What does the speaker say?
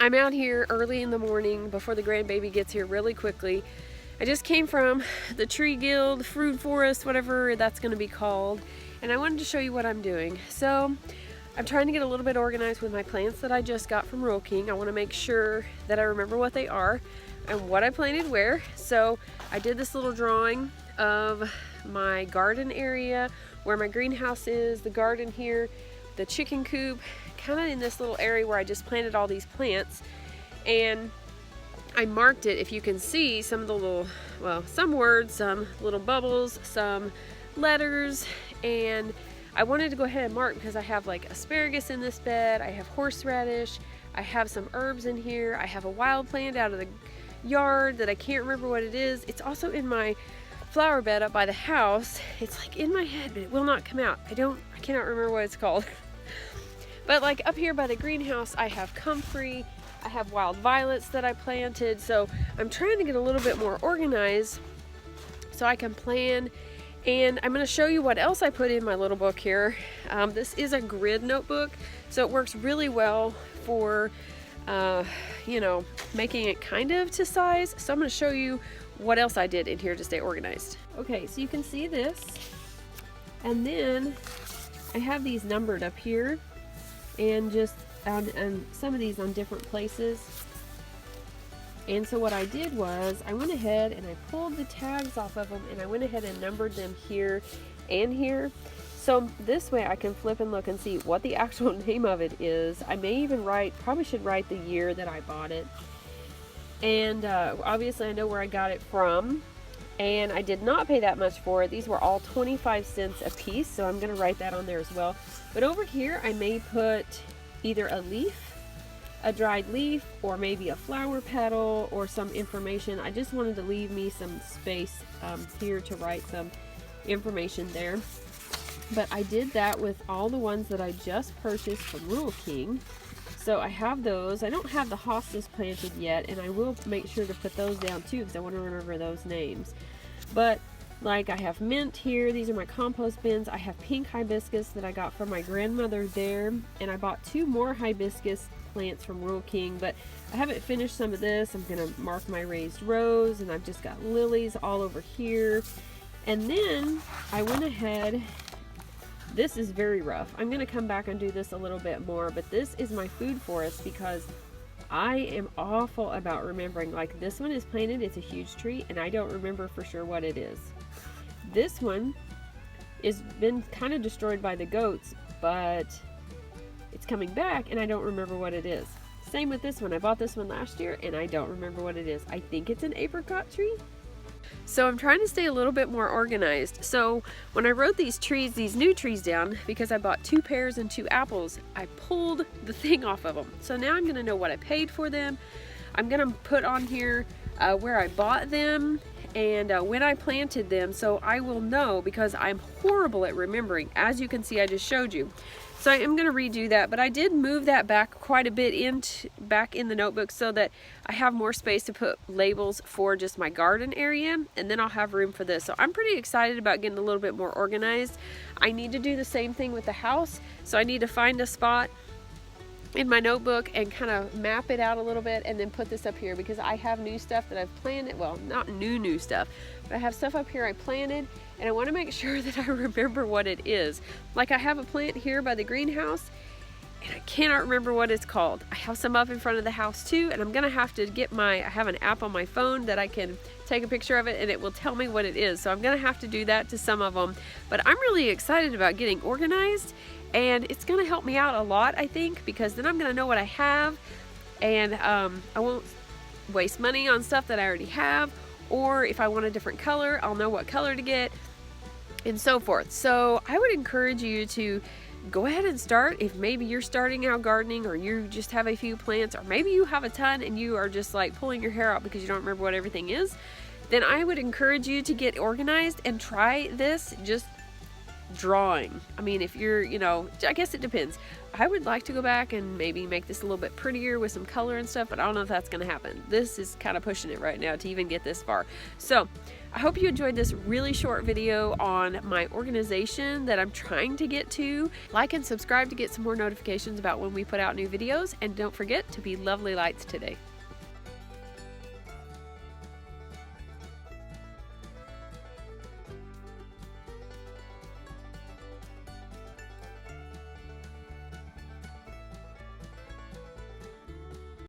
I'm out here early in the morning before the grandbaby gets here really quickly. I just came from the Tree Guild, Fruit Forest, whatever that's going to be called, and I wanted to show you what I'm doing. So I'm trying to get a little bit organized with my plants that I just got from Rural King. I want to make sure that I remember what they are and what I planted where. So I did this little drawing of my garden area, where my greenhouse is, the garden here, the chicken coop, kind of in this little area where I just planted all these plants. And I marked it, if you can see, some of the little, well, some words, some little bubbles, some letters, and I wanted to go ahead and mark because I have like asparagus in this bed, I have horseradish, I have some herbs in here, I have a wild plant out of the yard that I can't remember what it is. It's also in my flower bed up by the house. It's like in my head, but it will not come out. I cannot remember what it's called. But like up here by the greenhouse, I have comfrey, I have wild violets that I planted. So I'm trying to get a little bit more organized so I can plan. And I'm going to show you what else I put in my little book here. This is a grid notebook, so it works really well for, making it kind of to size. So I'm going to show you what else I did in here to stay organized. Okay, so you can see this. And then I have these numbered up here, and just on some of these on different places. And so what I did was I went ahead and I pulled the tags off of them, and I went ahead and numbered them here and here. So this way I can flip and look and see what the actual name of it is. I may even probably should write the year that I bought it. And obviously I know where I got it from. And I did not pay that much for it. These were all 25 cents a piece, so I'm going to write that on there as well. But over here I may put either a leaf, a dried leaf, or maybe a flower petal or some information. I just wanted to leave me some space here to write some information there. But I did that with all the ones that I just purchased from Rural King. So I have those. I don't have the hostas planted yet, and I will make sure to put those down too because I want to remember those names. But like I have mint here. These are my compost bins. I have pink hibiscus that I got from my grandmother there, and I bought 2 more hibiscus plants from Rural King, but I haven't finished some of this. I'm gonna mark my raised rows, and I've just got lilies all over here. And then I went ahead, this is very rough. I'm gonna come back and do this a little bit more, but this is my food forest because I am awful about remembering. Like this one is planted, it's a huge tree, and I don't remember for sure what it is. This one has been kind of destroyed by the goats, but it's coming back and I don't remember what it is. Same with this one. I bought this one last year and I don't remember what it is. I think it's an apricot tree. So I'm trying to stay a little bit more organized. So when I wrote these new trees down, because I bought 2 pears and 2 apples, I pulled the thing off of them. So now I'm going to know what I paid for them. I'm going to put on here where I bought them and when I planted them, so I will know, because I'm horrible at remembering. As you can see, I just showed you. So I am going to redo that, but I did move that back quite a bit back in the notebook so that I have more space to put labels for just my garden area, and then I'll have room for this. So I'm pretty excited about getting a little bit more organized. I need to do the same thing with the house, so I need to find a spot in my notebook and kind of map it out a little bit and then put this up here, because I have new stuff that I've planted. Well, not new stuff, but I have stuff up here I planted, and I want to make sure that I remember what it is. Like I have a plant here by the greenhouse and I cannot remember what it's called. I have some up in front of the house too, and I'm gonna have to get I have an app on my phone that I can take a picture of it and it will tell me what it is. So I'm gonna have to do that to some of them. But I'm really excited about getting organized, and it's gonna help me out a lot, I think, because then I'm gonna know what I have, and I won't waste money on stuff that I already have, or if I want a different color, I'll know what color to get, and so forth. So I would encourage you to go ahead and start. If maybe you're starting out gardening, or you just have a few plants, or maybe you have a ton and you are just like pulling your hair out because you don't remember what everything is, then I would encourage you to get organized and try this. Just drawing. I mean, if you're, you know, I guess it depends. I would like to go back and maybe make this a little bit prettier with some color and stuff, but I don't know if that's going to happen. This is kind of pushing it right now to even get this far. So I hope you enjoyed this really short video on my organization that I'm trying to get to. Like and subscribe to get some more notifications about when we put out new videos, and don't forget to be lovely lights today.